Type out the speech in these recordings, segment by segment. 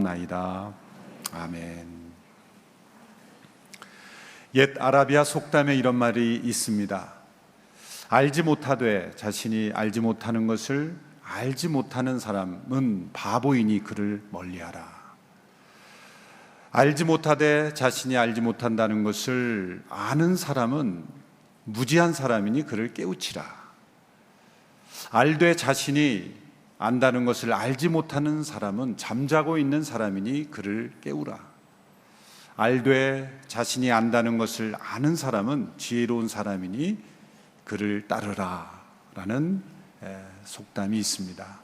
기도하옵나이다. 아멘. 옛 아라비아 속담에 이런 말이 있습니다. 알지 못하되 자신이 알지 못하는 것을 알지 못하는 사람은 바보이니 그를 멀리하라. 알지 못하되 자신이 알지 못한다는 것을 아는 사람은 무지한 사람이니 그를 깨우치라. 알되 자신이 안다는 것을 알지 못하는 사람은 잠자고 있는 사람이니 그를 깨우라. 알되 자신이 안다는 것을 아는 사람은 지혜로운 사람이니 그를 따르라 라는 속담이 있습니다.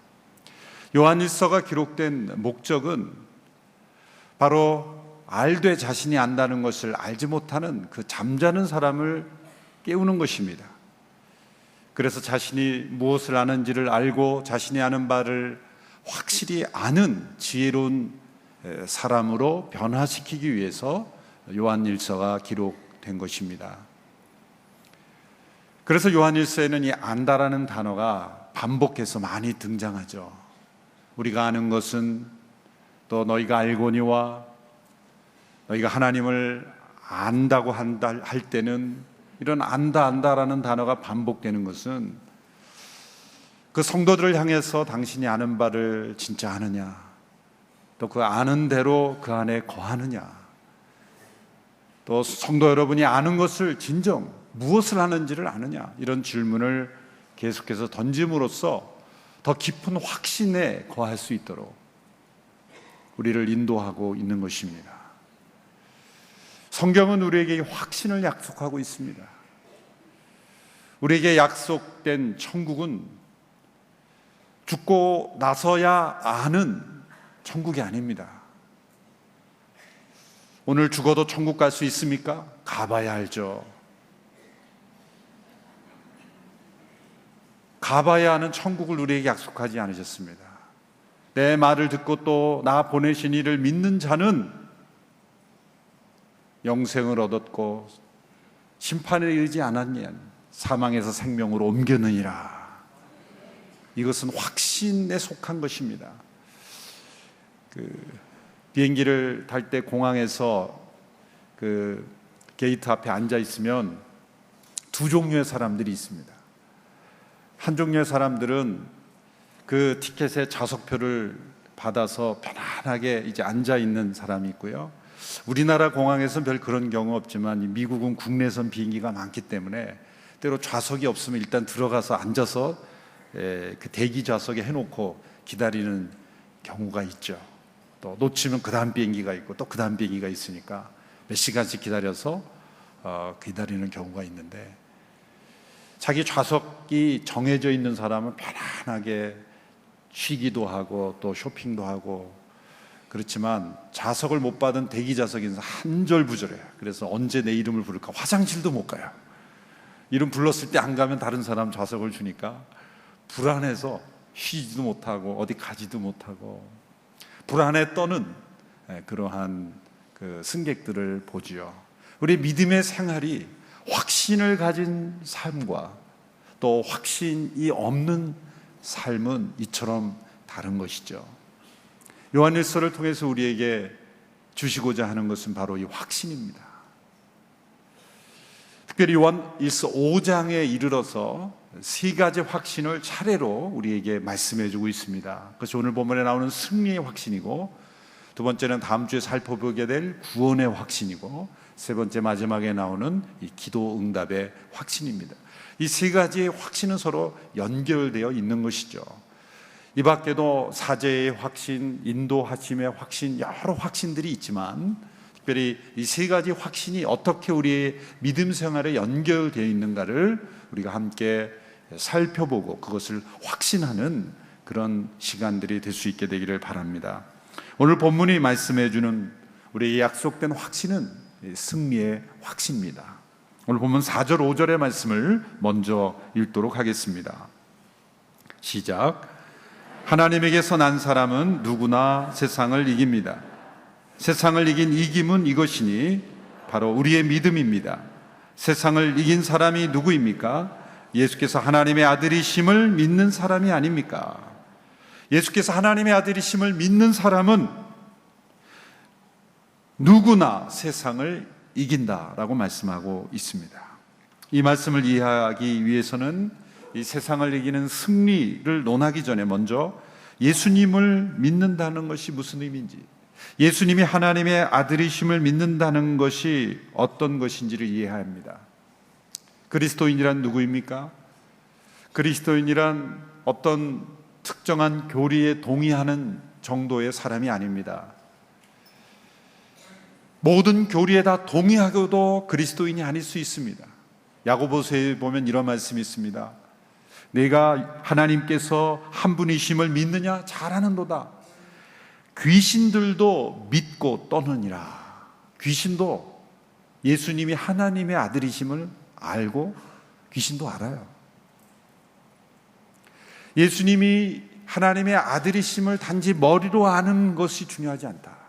요한일서가 기록된 목적은 바로 알되 자신이 안다는 것을 알지 못하는 그 잠자는 사람을 깨우는 것입니다. 그래서 자신이 무엇을 아는지를 알고 자신이 아는 바를 확실히 아는 지혜로운 사람으로 변화시키기 위해서 요한일서가 기록된 것입니다. 그래서 요한일서에는 이 안다라는 단어가 반복해서 많이 등장하죠. 우리가 아는 것은 또 너희가 알거니와 너희가 하나님을 안다고 할 때는 이런 안다라는 단어가 반복되는 것은 그 성도들을 향해서 당신이 아는 바를 진짜 아느냐, 또 그 아는 대로 그 안에 거하느냐, 또 성도 여러분이 아는 것을 진정 무엇을 하는지를 아느냐, 이런 질문을 계속해서 던짐으로써 더 깊은 확신에 거할 수 있도록 우리를 인도하고 있는 것입니다. 성경은 우리에게 확신을 약속하고 있습니다. 우리에게 약속된 천국은 죽고 나서야 아는 천국이 아닙니다. 오늘 죽어도 천국 갈 수 있습니까? 가봐야 알죠. 가봐야 하는 천국을 우리에게 약속하지 않으셨습니다. 내 말을 듣고 또 나 보내신 이를 믿는 자는 영생을 얻었고 심판에 이르지 않았냐 사망에서 생명으로 옮겼느니라. 이것은 확신에 속한 것입니다. 비행기를 탈 때 공항에서 게이트 앞에 앉아 있으면 두 종류의 사람들이 있습니다. 한 종류의 사람들은 그 티켓의 좌석표를 받아서 편안하게 이제 앉아 있는 사람이 있고요. 우리나라 공항에서는 별 그런 경우 없지만 미국은 국내선 비행기가 많기 때문에 때로 좌석이 없으면 일단 들어가서 앉아서 그 대기 좌석에 해놓고 기다리는 경우가 있죠. 또 놓치면 그 다음 비행기가 있고 또 그 다음 비행기가 있으니까 몇 시간씩 기다려서 기다리는 경우가 있는데, 자기 좌석이 정해져 있는 사람은 편안하게 쉬기도 하고 또 쇼핑도 하고 그렇지만 좌석을 못 받은 대기 좌석에 있는 한절부절해요. 그래서 언제 내 이름을 부를까, 화장실도 못 가요. 이름 불렀을 때 안 가면 다른 사람 좌석을 주니까 불안해서 쉬지도 못하고 어디 가지도 못하고 불안에 떠는 그러한 승객들을 보지요. 우리 믿음의 생활이 확신을 가진 삶과 또 확신이 없는 삶은 이처럼 다른 것이죠. 요한일서를 통해서 우리에게 주시고자 하는 것은 바로 이 확신입니다. 특별히 요한일서 5장에 이르러서 세 가지 확신을 차례로 우리에게 말씀해 주고 있습니다. 그것이 오늘 본문에 나오는 승리의 확신이고, 두 번째는 다음 주에 살펴보게 될 구원의 확신이고, 세 번째 마지막에 나오는 이 기도 응답의 확신입니다. 이 세 가지의 확신은 서로 연결되어 있는 것이죠. 이 밖에도 사제의 확신, 인도하심의 확신, 여러 확신들이 있지만 특별히 이 세 가지 확신이 어떻게 우리의 믿음 생활에 연결되어 있는가를 우리가 함께 살펴보고 그것을 확신하는 그런 시간들이 될 수 있게 되기를 바랍니다. 오늘 본문이 말씀해 주는 우리의 약속된 확신은 승리의 확신입니다. 오늘 본문 4절 5절의 말씀을 먼저 읽도록 하겠습니다. 시작. 하나님에게서 난 사람은 누구나 세상을 이깁니다. 세상을 이긴 이김은 이것이니 바로 우리의 믿음입니다. 세상을 이긴 사람이 누구입니까? 예수께서 하나님의 아들이심을 믿는 사람이 아닙니까? 예수께서 하나님의 아들이심을 믿는 사람은 누구나 세상을 이긴다라고 말씀하고 있습니다. 이 말씀을 이해하기 위해서는 이 세상을 이기는 승리를 논하기 전에 먼저 예수님을 믿는다는 것이 무슨 의미인지, 예수님이 하나님의 아들이심을 믿는다는 것이 어떤 것인지를 이해해야 합니다. 그리스도인이란 누구입니까? 그리스도인이란 어떤 특정한 교리에 동의하는 정도의 사람이 아닙니다. 모든 교리에 다 동의하고도 그리스도인이 아닐 수 있습니다. 야고보서에 보면 이런 말씀이 있습니다. 내가 하나님께서 한 분이심을 믿느냐? 잘하는도다. 귀신들도 믿고 떠느니라. 귀신도 예수님이 하나님의 아들이심을 알고 귀신도 알아요. 예수님이 하나님의 아들이심을 단지 머리로 아는 것이 중요하지 않다.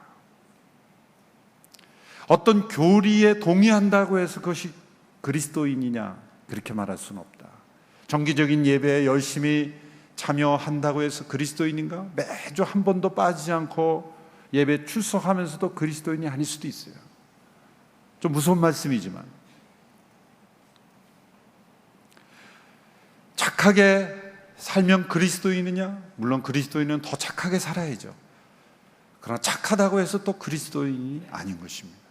어떤 교리에 동의한다고 해서 그것이 그리스도인이냐, 그렇게 말할 수는 없다. 정기적인 예배에 열심히 참여한다고 해서 그리스도인인가? 매주 한 번도 빠지지 않고 예배 출석하면서도 그리스도인이 아닐 수도 있어요. 좀 무서운 말씀이지만, 착하게 살면 그리스도인이냐? 물론 그리스도인은 더 착하게 살아야죠. 그러나 착하다고 해서 또 그리스도인이 아닌 것입니다.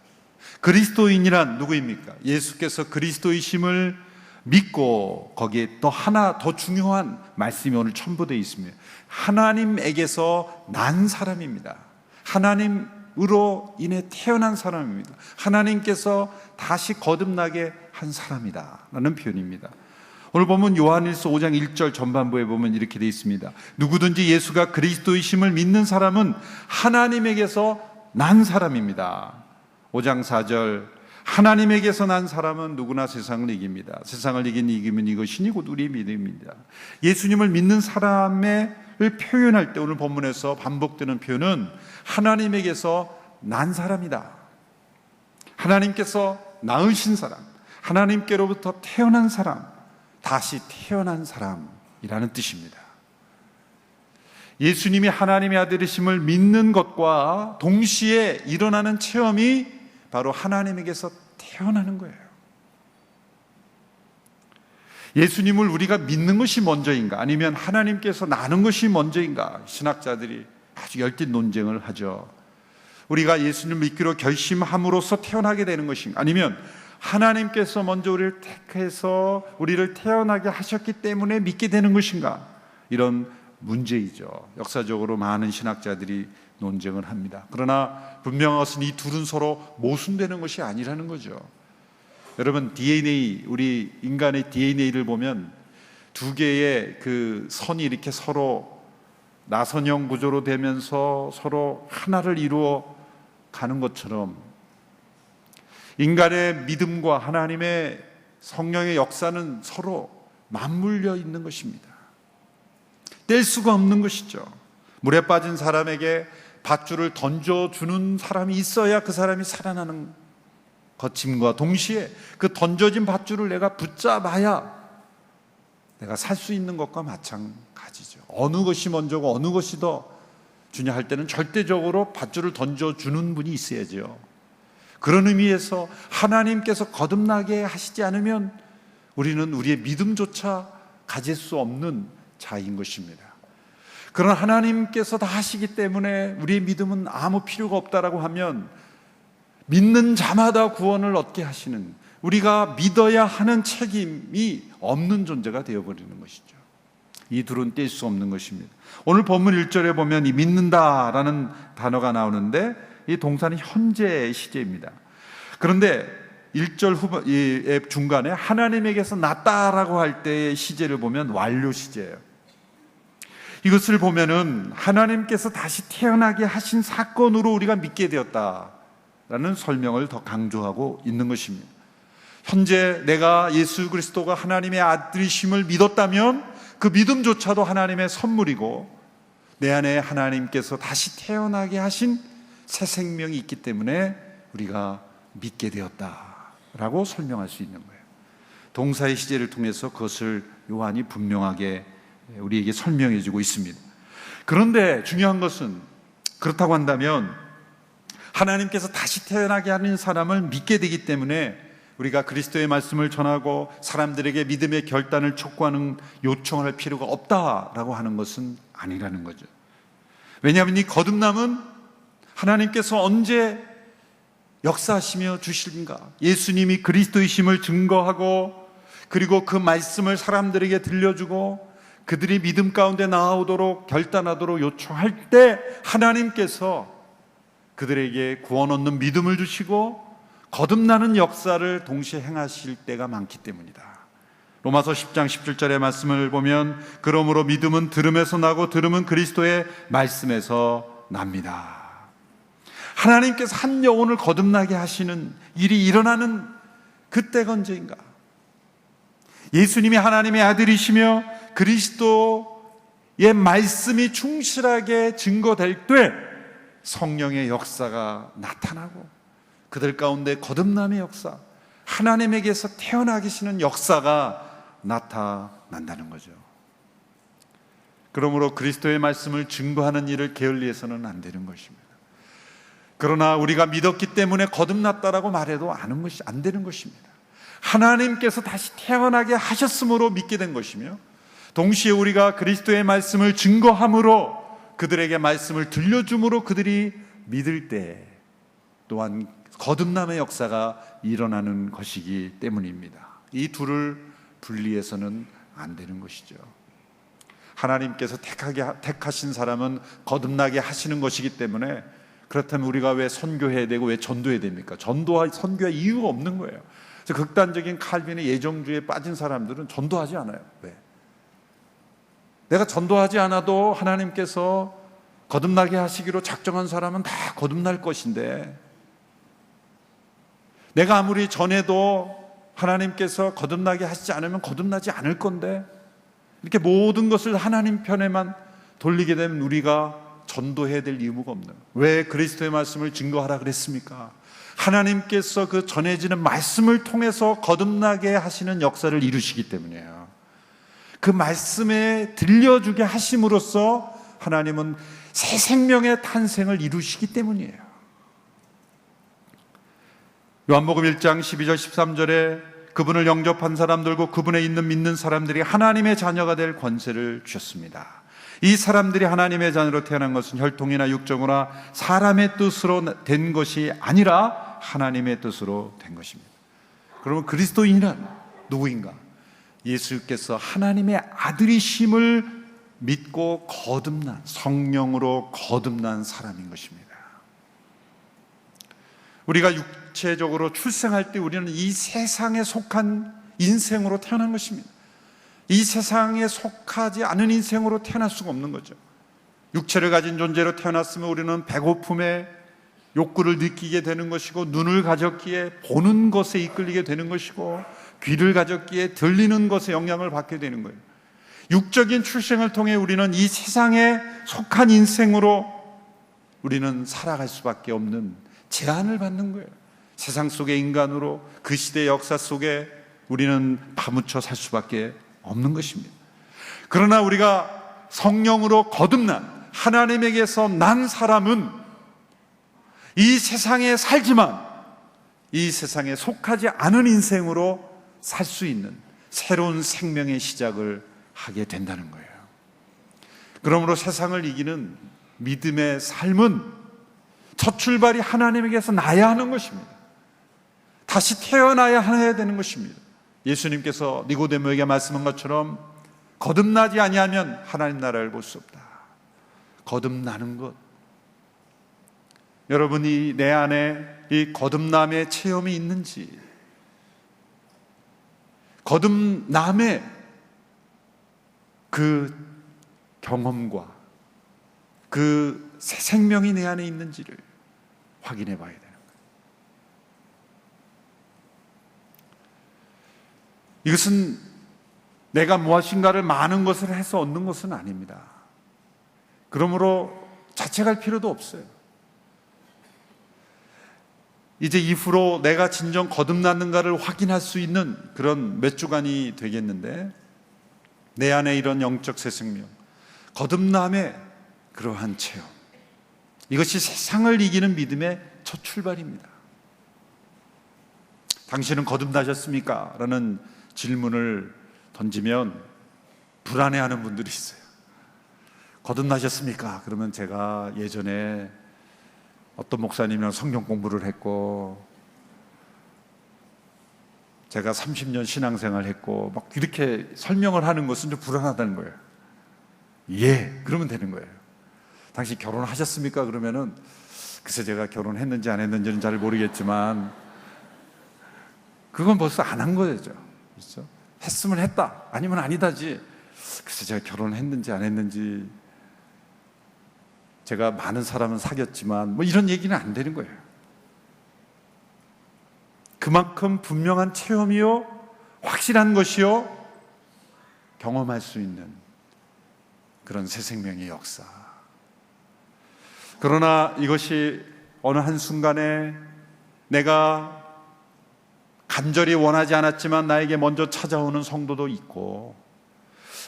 그리스도인이란 누구입니까? 예수께서 그리스도이심을 믿고 거기에 또 하나 더 중요한 말씀이 오늘 첨부되어 있습니다. 하나님에게서 난 사람입니다. 하나님으로 인해 태어난 사람입니다. 하나님께서 다시 거듭나게 한 사람이다 라는 표현입니다. 오늘 보면 요한일서 5장 1절 전반부에 보면 이렇게 되어 있습니다. 누구든지 예수가 그리스도이심을 믿는 사람은 하나님에게서 난 사람입니다. 5장 4절, 하나님에게서 난 사람은 누구나 세상을 이깁니다. 세상을 이기면 이것이니 곧 우리의 믿음입니다. 예수님을 믿는 사람을 표현할 때 오늘 본문에서 반복되는 표현은 하나님에게서 난 사람이다. 하나님께서 낳으신 사람, 하나님께로부터 태어난 사람, 다시 태어난 사람이라는 뜻입니다. 예수님이 하나님의 아들이심을 믿는 것과 동시에 일어나는 체험이 바로 하나님에게서 태어나는 거예요. 예수님을 우리가 믿는 것이 먼저인가, 아니면 하나님께서 나는 것이 먼저인가? 신학자들이 아주 열띤 논쟁을 하죠. 우리가 예수님을 믿기로 결심함으로써 태어나게 되는 것인가, 아니면 하나님께서 먼저 우리를 택해서 우리를 태어나게 하셨기 때문에 믿게 되는 것인가? 이런 문제이죠. 역사적으로 많은 신학자들이 논쟁을 합니다. 그러나 분명한 것은 이 둘은 서로 모순되는 것이 아니라는 거죠. 여러분, DNA, 우리 인간의 DNA를 보면 두 개의 그 선이 이렇게 서로 나선형 구조로 되면서 서로 하나를 이루어 가는 것처럼 인간의 믿음과 하나님의 성령의 역사는 서로 맞물려 있는 것입니다. 뗄 수가 없는 것이죠. 물에 빠진 사람에게 밧줄을 던져주는 사람이 있어야 그 사람이 살아나는 것임과 동시에 그 던져진 밧줄을 내가 붙잡아야 내가 살 수 있는 것과 마찬가지죠. 어느 것이 먼저고 어느 것이 더 중요할 때는 절대적으로 밧줄을 던져주는 분이 있어야죠. 그런 의미에서 하나님께서 거듭나게 하시지 않으면 우리는 우리의 믿음조차 가질 수 없는 자인 것입니다. 그러나 하나님께서 다 하시기 때문에 우리의 믿음은 아무 필요가 없다라고 하면 믿는 자마다 구원을 얻게 하시는, 우리가 믿어야 하는 책임이 없는 존재가 되어버리는 것이죠. 이 둘은 뗄 수 없는 것입니다. 오늘 본문 1절에 보면 이 믿는다라는 단어가 나오는데 이 동사는 현재 시제입니다. 그런데 1절 중간에 하나님에게서 났다라고 할 때의 시제를 보면 완료 시제예요. 이것을 보면은 하나님께서 다시 태어나게 하신 사건으로 우리가 믿게 되었다라는 설명을 더 강조하고 있는 것입니다. 현재 내가 예수 그리스도가 하나님의 아들이심을 믿었다면 그 믿음조차도 하나님의 선물이고 내 안에 하나님께서 다시 태어나게 하신 새 생명이 있기 때문에 우리가 믿게 되었다라고 설명할 수 있는 거예요. 동사의 시제를 통해서 그것을 요한이 분명하게 우리에게 설명해 주고 있습니다. 그런데 중요한 것은, 그렇다고 한다면 하나님께서 다시 태어나게 하는 사람을 믿게 되기 때문에 우리가 그리스도의 말씀을 전하고 사람들에게 믿음의 결단을 촉구하는 요청을 할 필요가 없다라고 하는 것은 아니라는 거죠. 왜냐하면 이 거듭남은 하나님께서 언제 역사하시며 주실인가, 예수님이 그리스도이심을 증거하고 그리고 그 말씀을 사람들에게 들려주고 그들이 믿음 가운데 나아오도록 결단하도록 요청할 때 하나님께서 그들에게 구원 얻는 믿음을 주시고 거듭나는 역사를 동시에 행하실 때가 많기 때문이다. 로마서 10장 17절의 말씀을 보면 그러므로 믿음은 들음에서 나고 들음은 그리스도의 말씀에서 납니다. 하나님께서 한 영혼을 거듭나게 하시는 일이 일어나는 그때가 언제인가? 예수님이 하나님의 아들이시며 그리스도의 말씀이 충실하게 증거될 때 성령의 역사가 나타나고 그들 가운데 거듭남의 역사, 하나님에게서 태어나 계시는 역사가 나타난다는 거죠. 그러므로 그리스도의 말씀을 증거하는 일을 게을리해서는 안 되는 것입니다. 그러나 우리가 믿었기 때문에 거듭났다라고 말해도 안 되는 것입니다. 하나님께서 다시 태어나게 하셨으므로 믿게 된 것이며 동시에 우리가 그리스도의 말씀을 증거함으로 그들에게 말씀을 들려줌으로 그들이 믿을 때 또한 거듭남의 역사가 일어나는 것이기 때문입니다. 이 둘을 분리해서는 안 되는 것이죠. 하나님께서 택하신 사람은 거듭나게 하시는 것이기 때문에 그렇다면 우리가 왜 선교해야 되고 왜 전도해야 됩니까? 선교할 이유가 없는 거예요. 그래서 극단적인 칼빈의 예정주의에 빠진 사람들은 전도하지 않아요. 왜? 내가 전도하지 않아도 하나님께서 거듭나게 하시기로 작정한 사람은 다 거듭날 것인데 내가 아무리 전해도 하나님께서 거듭나게 하시지 않으면 거듭나지 않을 건데 이렇게 모든 것을 하나님 편에만 돌리게 되면 우리가 전도해야 될 이유가 없는 거예요. 왜 그리스도의 말씀을 증거하라 그랬습니까? 하나님께서 그 전해지는 말씀을 통해서 거듭나게 하시는 역사를 이루시기 때문이에요. 그 말씀에 들려주게 하심으로써 하나님은 새 생명의 탄생을 이루시기 때문이에요. 요한복음 1장 12절 13절에 그분을 영접한 사람들과 그분에 있는 믿는 사람들이 하나님의 자녀가 될 권세를 주셨습니다. 이 사람들이 하나님의 자녀로 태어난 것은 혈통이나 육정이나 사람의 뜻으로 된 것이 아니라 하나님의 뜻으로 된 것입니다. 그러면 그리스도인은 누구인가? 예수께서 하나님의 아들이심을 믿고 거듭난, 성령으로 거듭난 사람인 것입니다. 우리가 육체적으로 출생할 때 우리는 이 세상에 속한 인생으로 태어난 것입니다. 이 세상에 속하지 않은 인생으로 태어날 수가 없는 거죠. 육체를 가진 존재로 태어났으면 우리는 배고픔에 욕구를 느끼게 되는 것이고, 눈을 가졌기에 보는 것에 이끌리게 되는 것이고, 귀를 가졌기에 들리는 것에 영향을 받게 되는 거예요. 육적인 출생을 통해 우리는 이 세상에 속한 인생으로 우리는 살아갈 수밖에 없는 제한을 받는 거예요. 세상 속의 인간으로 그 시대의 역사 속에 우리는 파묻혀 살 수밖에 없는 것입니다. 그러나 우리가 성령으로 거듭난 하나님에게서 난 사람은 이 세상에 살지만 이 세상에 속하지 않은 인생으로 살 수 있는 새로운 생명의 시작을 하게 된다는 거예요. 그러므로 세상을 이기는 믿음의 삶은 첫 출발이 하나님에게서 나야 하는 것입니다. 다시 태어나야 해야 되는 것입니다. 예수님께서 니고데모에게 말씀한 것처럼 거듭나지 아니하면 하나님 나라를 볼 수 없다. 거듭나는 것, 여러분이 내 안에 이 거듭남의 체험이 있는지, 거듭남의 그 경험과 그 새 생명이 내 안에 있는지를 확인해 봐야 되는 거예요. 이것은 내가 무엇인가를 많은 것을 해서 얻는 것은 아닙니다. 그러므로 자책할 필요도 없어요. 이제 이후로 내가 진정 거듭났는가를 확인할 수 있는 그런 몇 주간이 되겠는데, 내 안에 이런 영적 새 생명, 거듭남의 그러한 체험, 이것이 세상을 이기는 믿음의 첫 여기서 출발입니다. 당신은 거듭나셨습니까? 라는 질문을 던지면 불안해하는 분들이 있어요. 거듭나셨습니까? 그러면 제가 예전에 어떤 목사님이랑 성경 공부를 했고, 제가 30년 신앙생활 했고, 막 이렇게 설명을 하는 것은 좀 불안하다는 거예요. 예, 그러면 되는 거예요. 당신 결혼하셨습니까? 그러면은, 글쎄 제가 결혼했는지 안 했는지는 잘 모르겠지만, 그건 벌써 안 한 거죠. 그렇죠? 했으면 했다, 아니면 아니다지. 글쎄 제가 결혼했는지 안 했는지, 제가 많은 사람은 사귀었지만 뭐 이런 얘기는 안 되는 거예요. 그만큼 분명한 체험이요, 확실한 것이요, 경험할 수 있는 그런 새 생명의 역사. 그러나 이것이 어느 한순간에 내가 간절히 원하지 않았지만 나에게 먼저 찾아오는 성도도 있고,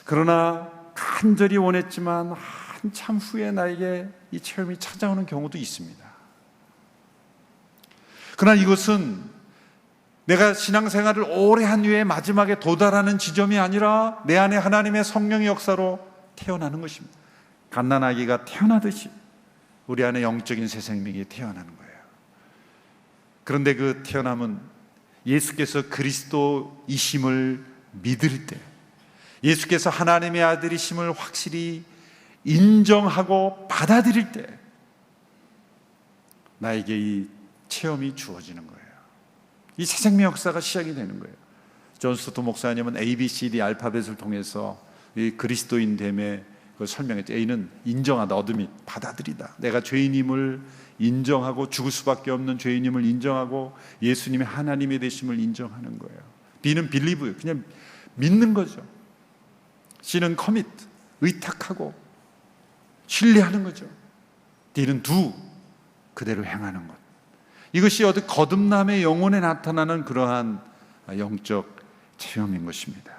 그러나 간절히 원했지만 한참 후에 나에게 이 체험이 찾아오는 경우도 있습니다. 그러나 이것은 내가 신앙생활을 오래 한 후에 마지막에 도달하는 지점이 아니라 내 안에 하나님의 성령의 역사로 태어나는 것입니다. 갓난아기가 태어나듯이 우리 안에 영적인 새 생명이 태어나는 거예요. 그런데 그 태어남은 예수께서 그리스도이심을 믿을 때, 예수께서 하나님의 아들이심을 확실히 인정하고 받아들일 때 나에게 이 체험이 주어지는 거예요. 이 새 생명 역사가 시작이 되는 거예요. 존 스토트 목사님은 ABCD 알파벳을 통해서 이 그리스도인됨의 그 설명했죠. A는 인정하다, 어드밋, 받아들이다. 내가 죄인임을 인정하고 죽을 수밖에 없는 죄인임을 인정하고 예수님의 하나님의 되심을 인정하는 거예요. B는 believe, 그냥 믿는 거죠. C는 commit, 의탁하고 신뢰하는 거죠. D는 do, 그대로 행하는 것. 이것이 어디 거듭남의 영혼에 나타나는 그러한 영적 체험인 것입니다.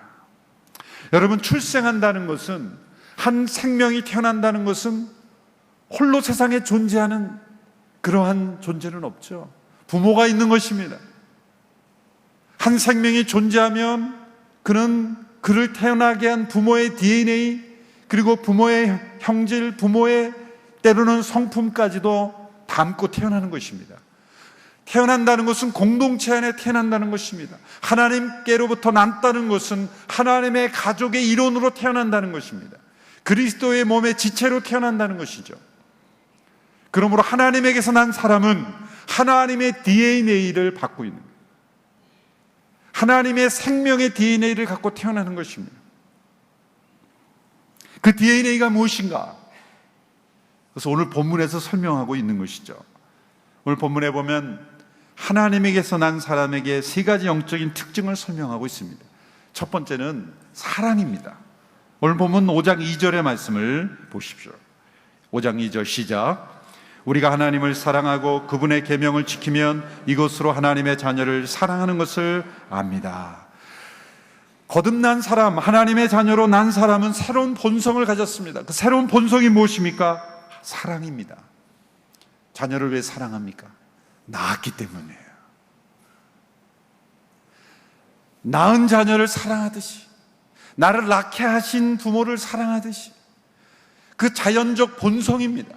여러분, 출생한다는 것은, 한 생명이 태어난다는 것은 홀로 세상에 존재하는 그러한 존재는 없죠. 부모가 있는 것입니다. 한 생명이 존재하면 그는 그를 태어나게 한 부모의 DNA, 그리고 부모의 형질, 부모의 때로는 성품까지도 담고 태어나는 것입니다. 태어난다는 것은 공동체 안에 태어난다는 것입니다. 하나님께로부터 난다는 것은 하나님의 가족의 일원으로 태어난다는 것입니다. 그리스도의 몸의 지체로 태어난다는 것이죠. 그러므로 하나님에게서 난 사람은 하나님의 DNA를 받고 있는 거예요. 하나님의 생명의 DNA를 갖고 태어나는 것입니다. 그 DNA가 무엇인가? 그래서 오늘 본문에서 설명하고 있는 것이죠. 오늘 본문에 보면 하나님에게서 난 사람에게 세 가지 영적인 특징을 설명하고 있습니다. 첫 번째는 사랑입니다. 오늘 본문 5장 2절의 말씀을 보십시오. 5장 2절 시작. 우리가 하나님을 사랑하고 그분의 계명을 지키면 이것으로 하나님의 자녀를 사랑하는 것을 압니다. 거듭난 사람, 하나님의 자녀로 난 사람은 새로운 본성을 가졌습니다. 그 새로운 본성이 무엇입니까? 사랑입니다. 자녀를 왜 사랑합니까? 낳았기 때문이에요. 낳은 자녀를 사랑하듯이, 나를 낳게 하신 부모를 사랑하듯이, 그 자연적 본성입니다.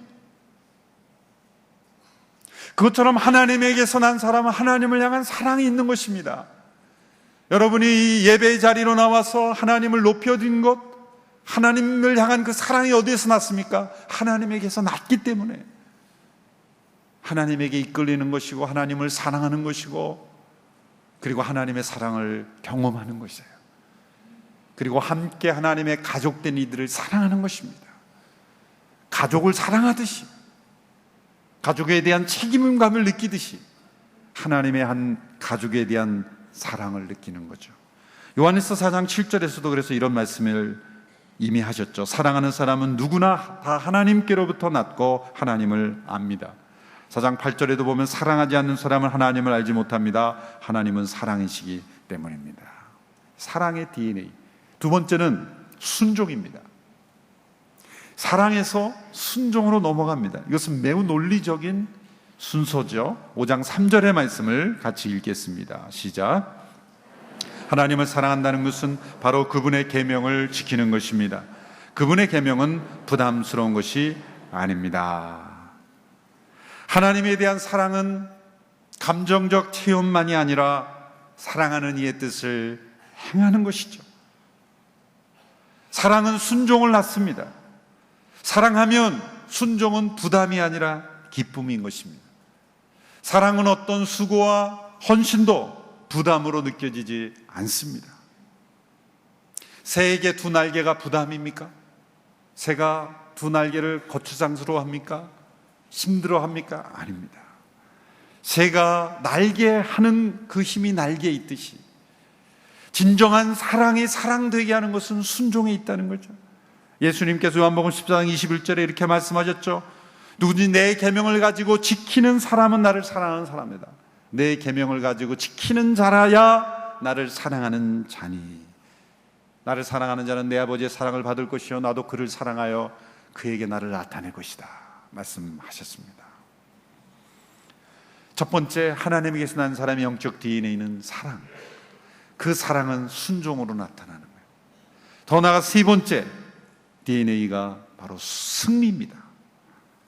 그것처럼 하나님에게서 난 사람은 하나님을 향한 사랑이 있는 것입니다. 여러분이 예배의 자리로 나와서 하나님을 높여드린 것, 하나님을 향한 그 사랑이 어디에서 났습니까? 하나님에게서 났기 때문에 하나님에게 이끌리는 것이고, 하나님을 사랑하는 것이고, 그리고 하나님의 사랑을 경험하는 것이에요. 그리고 함께 하나님의 가족된 이들을 사랑하는 것입니다. 가족을 사랑하듯이, 가족에 대한 책임감을 느끼듯이 하나님의 한 가족에 대한 사랑을 느끼는 거죠. 요한일서 4장 7절에서도 그래서 이런 말씀을 이미 하셨죠. 사랑하는 사람은 누구나 다 하나님께로부터 났고 하나님을 압니다. 4장 8절에도 보면 사랑하지 않는 사람은 하나님을 알지 못합니다. 하나님은 사랑이시기 때문입니다. 사랑의 DNA. 두 번째는 순종입니다. 사랑에서 순종으로 넘어갑니다. 이것은 매우 논리적인 순서죠. 5장 3절의 말씀을 같이 읽겠습니다. 시작. 하나님을 사랑한다는 것은 바로 그분의 계명을 지키는 것입니다. 그분의 계명은 부담스러운 것이 아닙니다. 하나님에 대한 사랑은 감정적 체험만이 아니라 사랑하는 이의 뜻을 행하는 것이죠. 사랑은 순종을 낳습니다. 사랑하면 순종은 부담이 아니라 기쁨인 것입니다. 사랑은 어떤 수고와 헌신도 부담으로 느껴지지 않습니다. 새에게 두 날개가 부담입니까? 새가 두 날개를 거추장스러워합니까? 힘들어합니까? 아닙니다. 새가 날개하는 그 힘이 날개에 있듯이 진정한 사랑이 사랑되게 하는 것은 순종에 있다는 거죠. 예수님께서 요한복음 14장 21절에 이렇게 말씀하셨죠. 누구든지 내 계명을 가지고 지키는 사람은 나를 사랑하는 사람이다. 내 계명을 가지고 지키는 자라야 나를 사랑하는 자니. 나를 사랑하는 자는 내 아버지의 사랑을 받을 것이요 나도 그를 사랑하여 그에게 나를 나타낼 것이다 말씀하셨습니다. 첫 번째, 하나님에게서 난 사람의 영적 DNA는 사랑. 그 사랑은 순종으로 나타나는 거예요. 더 나아가 세 번째 DNA가 바로 승리입니다.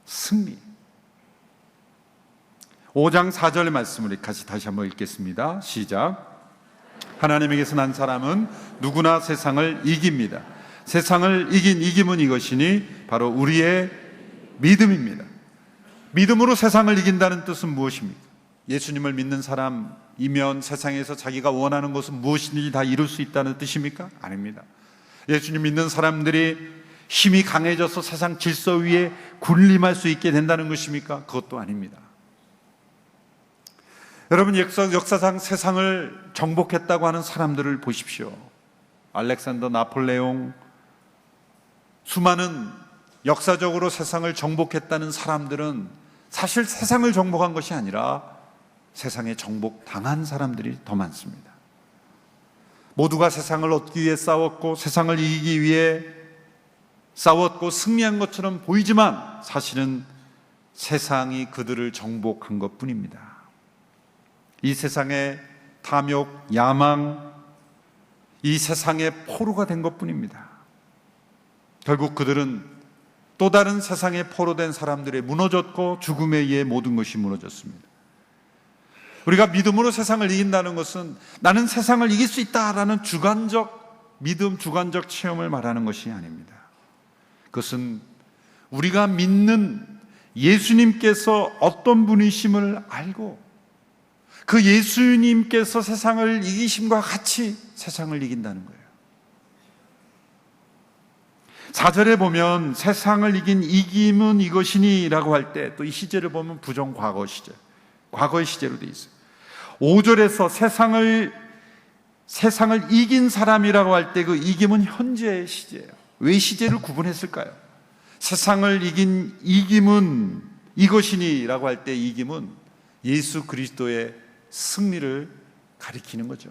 승리. 5장 4절의 말씀을 같이 다시 한번 읽겠습니다. 시작. 하나님에게서 난 사람은 누구나 세상을 이깁니다. 세상을 이긴 이김은 이것이니 바로 우리의 믿음입니다. 믿음으로 세상을 이긴다는 뜻은 무엇입니까? 예수님을 믿는 사람이면 세상에서 자기가 원하는 것은 무엇이든지 다 이룰 수 있다는 뜻입니까? 아닙니다. 예수님 믿는 사람들이 힘이 강해져서 세상 질서 위에 군림할 수 있게 된다는 것입니까? 그것도 아닙니다. 여러분, 역사상 세상을 정복했다고 하는 사람들을 보십시오. 알렉산더, 나폴레옹, 수많은 역사적으로 세상을 정복했다는 사람들은 사실 세상을 정복한 것이 아니라 세상에 정복당한 사람들이 더 많습니다. 모두가 세상을 얻기 위해 싸웠고 세상을 이기기 위해 싸웠고 승리한 것처럼 보이지만 사실은 세상이 그들을 정복한 것뿐입니다. 이 세상의 탐욕, 야망, 이 세상의 포로가 된 것뿐입니다. 결국 그들은 또 다른 세상의 포로 된 사람들에 무너졌고 죽음에 의해 모든 것이 무너졌습니다. 우리가 믿음으로 세상을 이긴다는 것은 나는 세상을 이길 수 있다라는 주관적 믿음, 주관적 체험을 말하는 것이 아닙니다. 그것은 우리가 믿는 예수님께서 어떤 분이심을 알고 그 예수님께서 세상을 이기심과 같이 세상을 이긴다는 거예요. 4절에 보면 세상을 이긴 이김은 이것이니 라고 할 때 또 이 시제를 보면 부정 과거 시제, 과거의 시제로 되어 있어요. 5절에서 세상을 이긴 사람이라고 할 때 그 이김은 현재의 시제예요. 왜 시제를 구분했을까요? 세상을 이긴 이김은 이것이니 라고 할 때 이김은 예수 그리스도의 승리를 가리키는 거죠.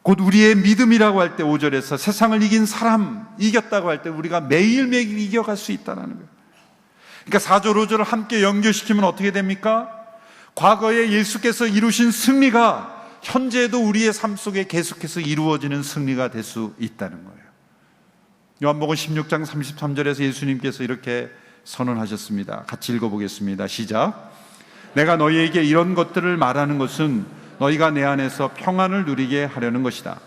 곧 우리의 믿음이라고 할 때 5절에서 세상을 이긴 사람, 이겼다고 할 때 우리가 매일매일 이겨갈 수 있다는 거예요. 그러니까 4절, 5절을 함께 연결시키면 어떻게 됩니까? 과거에 예수께서 이루신 승리가 현재에도 우리의 삶 속에 계속해서 이루어지는 승리가 될 수 있다는 거예요. 요한복음 16장 33절에서 예수님께서 이렇게 선언하셨습니다. 같이 읽어보겠습니다. 시작. 내가 너희에게 이런 것들을 말하는 것은 너희가 내 안에서 평안을 누리게 하려는 것이다.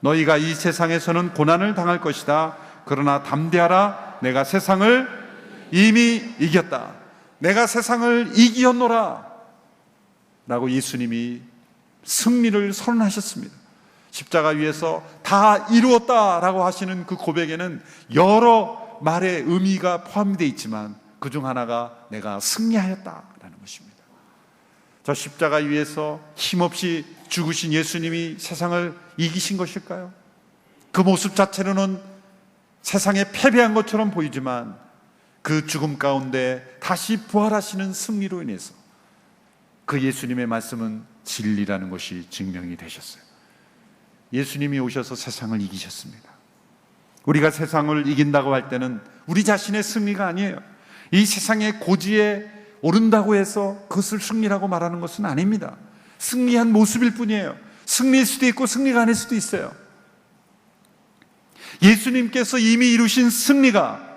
너희가 이 세상에서는 고난을 당할 것이다. 그러나 담대하라. 내가 세상을 이미 이겼다. 내가 세상을 이기었노라 라고 예수님이 승리를 선언하셨습니다. 십자가 위에서 다 이루었다라고 하시는 그 고백에는 여러 말의 의미가 포함되어 있지만 그중 하나가 내가 승리하였다라는 것입니다. 저 십자가 위에서 힘없이 죽으신 예수님이 세상을 이기신 것일까요? 그 모습 자체로는 세상에 패배한 것처럼 보이지만 그 죽음 가운데 다시 부활하시는 승리로 인해서 그 예수님의 말씀은 진리라는 것이 증명이 되셨어요. 예수님이 오셔서 세상을 이기셨습니다. 우리가 세상을 이긴다고 할 때는 우리 자신의 승리가 아니에요. 이 세상의 고지에 오른다고 해서 그것을 승리라고 말하는 것은 아닙니다. 승리한 모습일 뿐이에요. 승리일 수도 있고 승리가 아닐 수도 있어요. 예수님께서 이미 이루신 승리가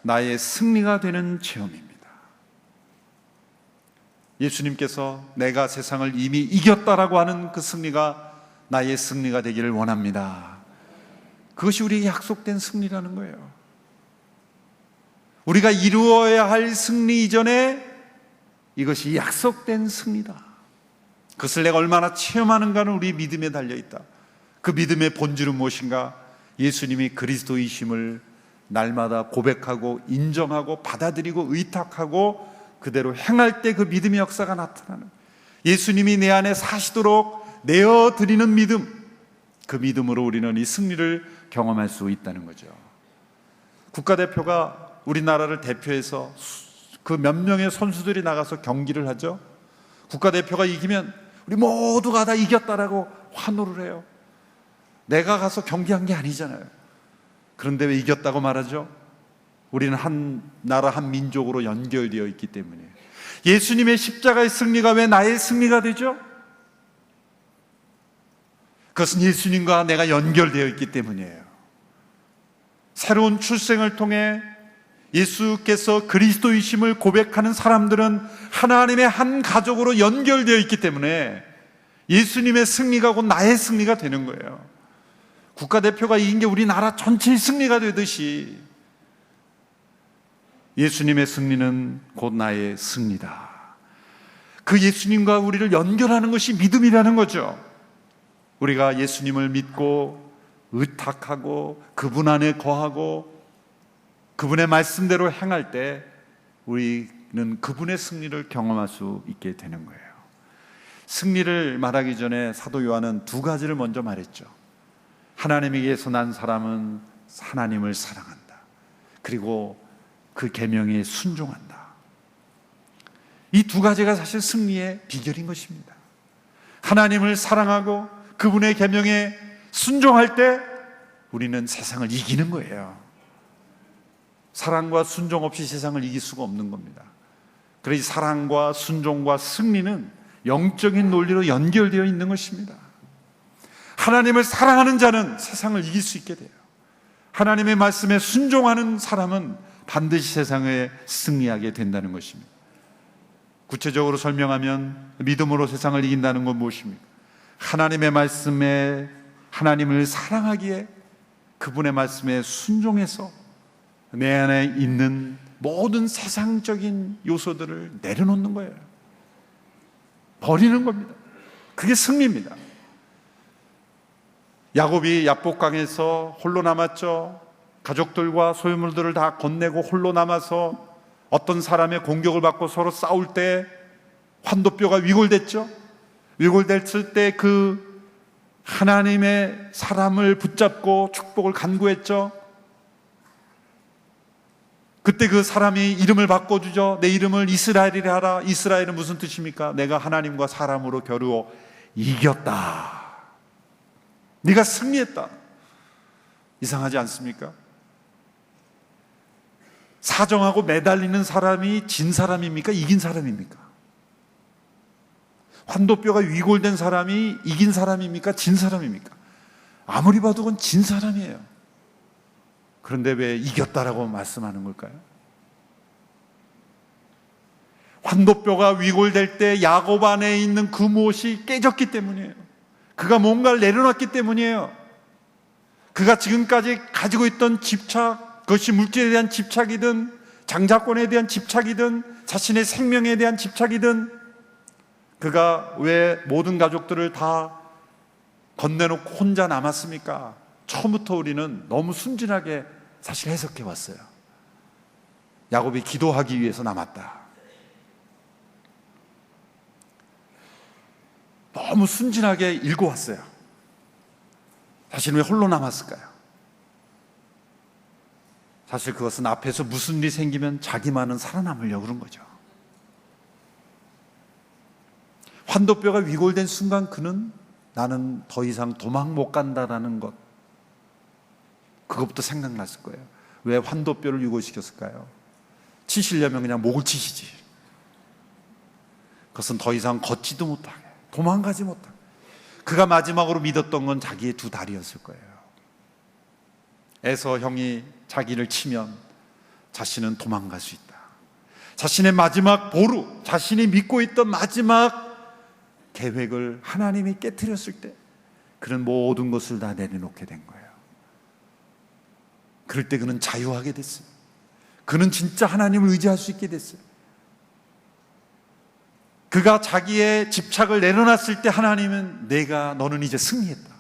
나의 승리가 되는 체험입니다. 예수님께서 내가 세상을 이미 이겼다라고 하는 그 승리가 나의 승리가 되기를 원합니다. 그것이 우리에게 약속된 승리라는 거예요. 우리가 이루어야 할 승리 이전에 이것이 약속된 승리다. 그것을 내가 얼마나 체험하는가는 우리 믿음에 달려있다. 그 믿음의 본질은 무엇인가? 예수님이 그리스도이심을 날마다 고백하고 인정하고 받아들이고 의탁하고 그대로 행할 때 그 믿음의 역사가 나타나는, 예수님이 내 안에 사시도록 내어드리는 믿음, 그 믿음으로 우리는 이 승리를 경험할 수 있다는 거죠. 국가대표가 우리나라를 대표해서 그 몇 명의 선수들이 나가서 경기를 하죠. 국가대표가 이기면 우리 모두가 다 이겼다라고 환호를 해요. 내가 가서 경기한 게 아니잖아요. 그런데 왜 이겼다고 말하죠? 우리는 한 나라 한 민족으로 연결되어 있기 때문에. 예수님의 십자가의 승리가 왜 나의 승리가 되죠? 그것은 예수님과 내가 연결되어 있기 때문이에요. 새로운 출생을 통해 예수께서 그리스도이심을 고백하는 사람들은 하나님의 한 가족으로 연결되어 있기 때문에 예수님의 승리가 곧 나의 승리가 되는 거예요. 국가대표가 이긴 게 우리나라 전체의 승리가 되듯이 예수님의 승리는 곧 나의 승리다. 그 예수님과 우리를 연결하는 것이 믿음이라는 거죠. 우리가 예수님을 믿고 의탁하고 그분 안에 거하고 그분의 말씀대로 행할 때 우리는 그분의 승리를 경험할 수 있게 되는 거예요. 승리를 말하기 전에 사도 요한은 두 가지를 먼저 말했죠. 하나님에게서 난 사람은 하나님을 사랑한다. 그리고 그 계명에 순종한다. 이 두 가지가 사실 승리의 비결인 것입니다. 하나님을 사랑하고 그분의 계명에 순종할 때 우리는 세상을 이기는 거예요. 사랑과 순종 없이 세상을 이길 수가 없는 겁니다. 그래서 사랑과 순종과 승리는 영적인 논리로 연결되어 있는 것입니다. 하나님을 사랑하는 자는 세상을 이길 수 있게 돼요. 하나님의 말씀에 순종하는 사람은 반드시 세상에 승리하게 된다는 것입니다. 구체적으로 설명하면 믿음으로 세상을 이긴다는 건 무엇입니까? 하나님의 말씀에 하나님을 사랑하기에 그분의 말씀에 순종해서 내 안에 있는 모든 세상적인 요소들을 내려놓는 거예요. 버리는 겁니다. 그게 승리입니다. 야곱이 야복강에서 홀로 남았죠. 가족들과 소유물들을 다 건네고 홀로 남아서 어떤 사람의 공격을 받고 서로 싸울 때 환도뼈가 위골됐죠. 위골됐을 때 그 하나님의 사람을 붙잡고 축복을 간구했죠. 그때 그 사람이 이름을 바꿔주죠. 내 이름을 이스라엘이라 하라. 이스라엘은 무슨 뜻입니까? 내가 하나님과 사람으로 겨루어 이겼다. 네가 승리했다. 이상하지 않습니까? 사정하고 매달리는 사람이 진 사람입니까? 이긴 사람입니까? 환도뼈가 위골된 사람이 이긴 사람입니까? 진 사람입니까? 아무리 봐도 그건 진 사람이에요. 그런데 왜 이겼다라고 말씀하는 걸까요? 환도뼈가 위골될 때 야곱 안에 있는 그 무엇이 깨졌기 때문이에요. 그가 뭔가를 내려놨기 때문이에요. 그가 지금까지 가지고 있던 집착, 그것이 물질에 대한 집착이든 장자권에 대한 집착이든 자신의 생명에 대한 집착이든, 그가 왜 모든 가족들을 다 건네놓고 혼자 남았습니까? 처음부터 우리는 너무 순진하게 사실 해석해 왔어요. 야곱이 기도하기 위해서 남았다. 너무 순진하게 읽어왔어요. 사실 왜 홀로 남았을까요? 사실 그것은 앞에서 무슨 일이 생기면 자기만은 살아남으려고 그런 거죠. 환도뼈가 위골된 순간 그는 나는 더 이상 도망 못 간다라는 것, 그것부터 생각났을 거예요. 왜 환도뼈를 위골시켰을까요? 치시려면 그냥 목을 치시지. 그것은 더 이상 걷지도 못하게, 도망가지 못하게. 그가 마지막으로 믿었던 건 자기의 두 다리였을 거예요. 에서 형이 자기를 치면 자신은 도망갈 수 있다. 자신의 마지막 보루, 자신이 믿고 있던 마지막 계획을 하나님이 깨트렸을 때 그는 모든 것을 다 내려놓게 된 거예요. 그럴 때 그는 자유하게 됐어요. 그는 진짜 하나님을 의지할 수 있게 됐어요. 그가 자기의 집착을 내려놨을 때 하나님은 너는 이제 승리했다.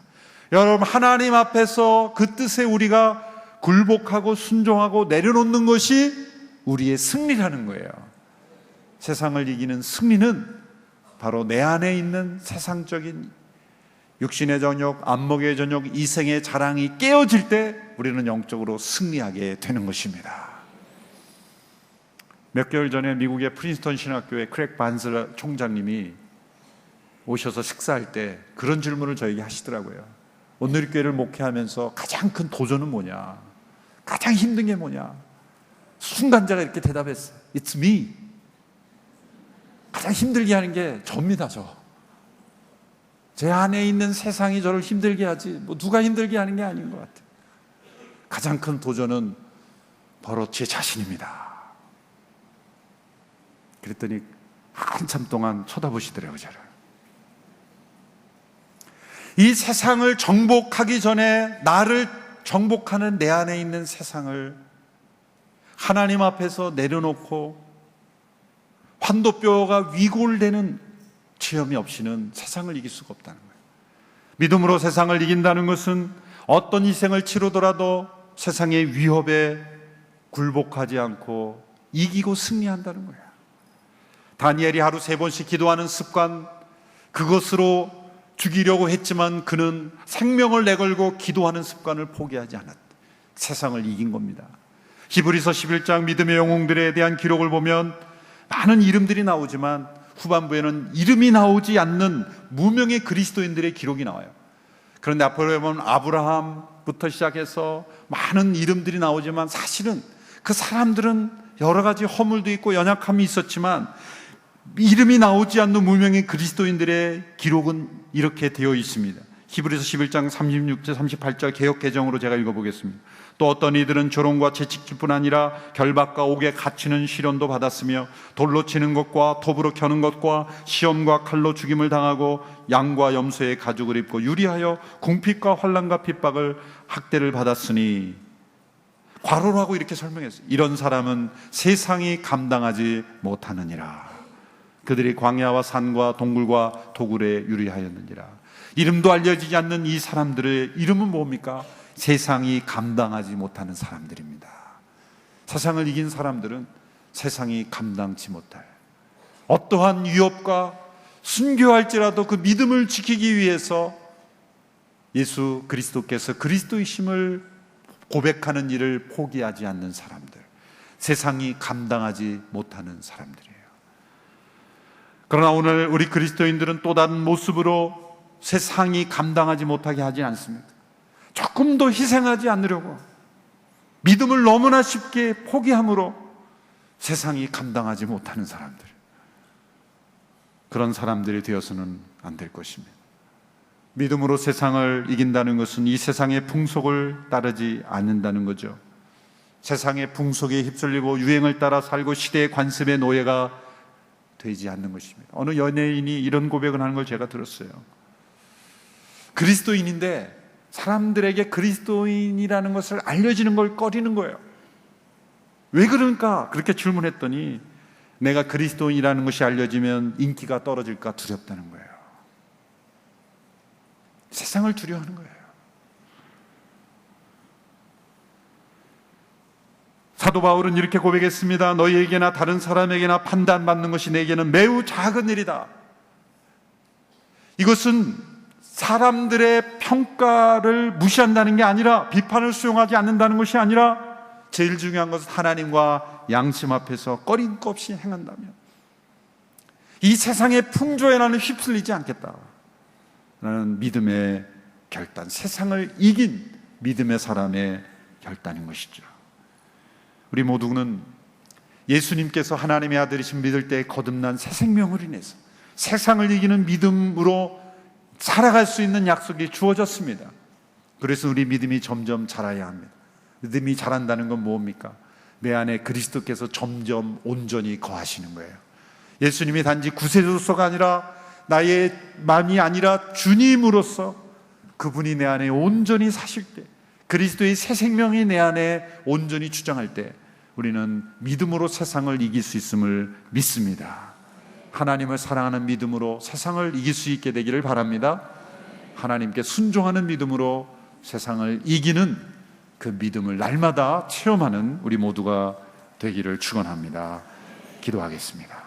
여러분, 하나님 앞에서 그 뜻에 우리가 굴복하고 순종하고 내려놓는 것이 우리의 승리라는 거예요. 세상을 이기는 승리는 바로 내 안에 있는 세상적인 육신의 정욕, 안목의 정욕, 이생의 자랑이 깨어질 때 우리는 영적으로 승리하게 되는 것입니다. 몇 개월 전에 미국의 프린스턴 신학교의 크랙 반슬 총장님이 오셔서 식사할 때 그런 질문을 저에게 하시더라고요. 온누리교회를 목회하면서 가장 큰 도전은 뭐냐? 가장 힘든 게 뭐냐? 순간 제가 이렇게 대답했어요. It's me. 가장 힘들게 하는 게 저입니다, 저. 제 안에 있는 세상이 저를 힘들게 하지 누가 힘들게 하는 게 아닌 것 같아요. 가장 큰 도전은 바로 제 자신입니다. 그랬더니 한참 동안 쳐다보시더라고요, 저를. 이 세상을 정복하기 전에 나를 정복하는 내 안에 있는 세상을 하나님 앞에서 내려놓고 환도뼈가 위골되는 체험이 없이는 세상을 이길 수가 없다는 거예요. 믿음으로 세상을 이긴다는 것은 어떤 희생을 치르더라도 세상의 위협에 굴복하지 않고 이기고 승리한다는 거예요. 다니엘이 하루 3번씩 기도하는 습관, 그것으로 죽이려고 했지만 그는 생명을 내걸고 기도하는 습관을 포기하지 않았다. 세상을 이긴 겁니다. 히브리서 11장 믿음의 영웅들에 대한 기록을 보면 많은 이름들이 나오지만 후반부에는 이름이 나오지 않는 무명의 그리스도인들의 기록이 나와요. 그런데 앞으로 보면 아브라함부터 시작해서 많은 이름들이 나오지만 사실은 그 사람들은 여러 가지 허물도 있고 연약함이 있었지만 이름이 나오지 않는 무명의 그리스도인들의 기록은 이렇게 되어 있습니다. 히브리서 11장 36절 38절 개역 개정으로 제가 읽어보겠습니다. 또 어떤 이들은 조롱과 채찍질뿐 아니라 결박과 옥에 갇히는 시련도 받았으며 돌로 치는 것과 톱으로 켜는 것과 시험과 칼로 죽임을 당하고 양과 염소의 가죽을 입고 유리하여 궁핍과 환난과 핍박을 학대를 받았으니, 괄호로 하고 이렇게 설명했어요. 이런 사람은 세상이 감당하지 못하느니라. 그들이 광야와 산과 동굴과 도굴에 유리하였느니라. 이름도 알려지지 않는 이 사람들의 이름은 뭡니까? 세상이 감당하지 못하는 사람들입니다. 세상을 이긴 사람들은 세상이 감당치 못할 어떠한 위협과 순교할지라도 그 믿음을 지키기 위해서 예수 그리스도께서 그리스도이심을 고백하는 일을 포기하지 않는 사람들, 세상이 감당하지 못하는 사람들이에요. 그러나 오늘 우리 그리스도인들은 또 다른 모습으로 세상이 감당하지 못하게 하지 않습니다. 조금 더 희생하지 않으려고 믿음을 너무나 쉽게 포기함으로 세상이 감당하지 못하는 사람들, 그런 사람들이 되어서는 안 될 것입니다. 믿음으로 세상을 이긴다는 것은 이 세상의 풍속을 따르지 않는다는 거죠. 세상의 풍속에 휩쓸리고 유행을 따라 살고 시대의 관습의 노예가 되지 않는 것입니다. 어느 연예인이 이런 고백을 하는 걸 제가 들었어요. 그리스도인인데 사람들에게 그리스도인이라는 것을 알려지는 걸 꺼리는 거예요. 왜 그럴까? 그렇게 질문했더니 내가 그리스도인이라는 것이 알려지면 인기가 떨어질까 두렵다는 거예요. 세상을 두려워하는 거예요. 사도 바울은 이렇게 고백했습니다. 너희에게나 다른 사람에게나 판단받는 것이 내게는 매우 작은 일이다. 이것은 사람들의 평가를 무시한다는 게 아니라, 비판을 수용하지 않는다는 것이 아니라, 제일 중요한 것은 하나님과 양심 앞에서 꺼림 없이 행한다면 이 세상의 풍조에 나는 휩쓸리지 않겠다 라는 믿음의 결단, 세상을 이긴 믿음의 사람의 결단인 것이죠. 우리 모두는 예수님께서 하나님의 아들이신 믿을 때 거듭난 새 생명을 인해서 세상을 이기는 믿음으로 살아갈 수 있는 약속이 주어졌습니다. 그래서 우리 믿음이 점점 자라야 합니다. 믿음이 자란다는 건 뭡니까? 내 안에 그리스도께서 점점 온전히 거하시는 거예요. 예수님이 단지 구세주로서가 아니라 나의 마음이 아니라 주님으로서 그분이 내 안에 온전히 사실 때, 그리스도의 새 생명이 내 안에 온전히 주장할 때 우리는 믿음으로 세상을 이길 수 있음을 믿습니다. 하나님을 사랑하는 믿음으로 세상을 이길 수 있게 되기를 바랍니다. 하나님께 순종하는 믿음으로 세상을 이기는 그 믿음을 날마다 체험하는 우리 모두가 되기를 축원합니다. 기도하겠습니다.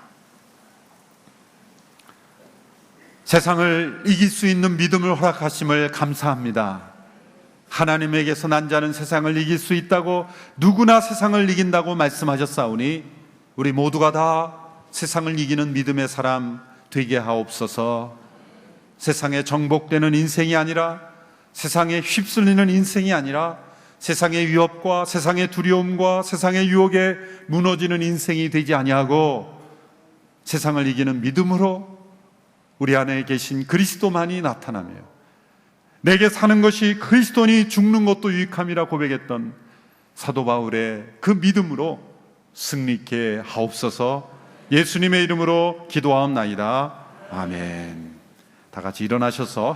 세상을 이길 수 있는 믿음을 허락하심을 감사합니다. 하나님에게서 난 자는 세상을 이길 수 있다고, 누구나 세상을 이긴다고 말씀하셨사오니 우리 모두가 다 세상을 이기는 믿음의 사람 되게 하옵소서. 세상에 정복되는 인생이 아니라, 세상에 휩쓸리는 인생이 아니라, 세상의 위협과 세상의 두려움과 세상의 유혹에 무너지는 인생이 되지 아니하고 세상을 이기는 믿음으로 우리 안에 계신 그리스도만이 나타나며 내게 사는 것이 그리스도니 죽는 것도 유익함이라 고백했던 사도 바울의 그 믿음으로 승리케 하옵소서. 예수님의 이름으로 기도하옵나이다. 아멘. 다 같이 일어나셔서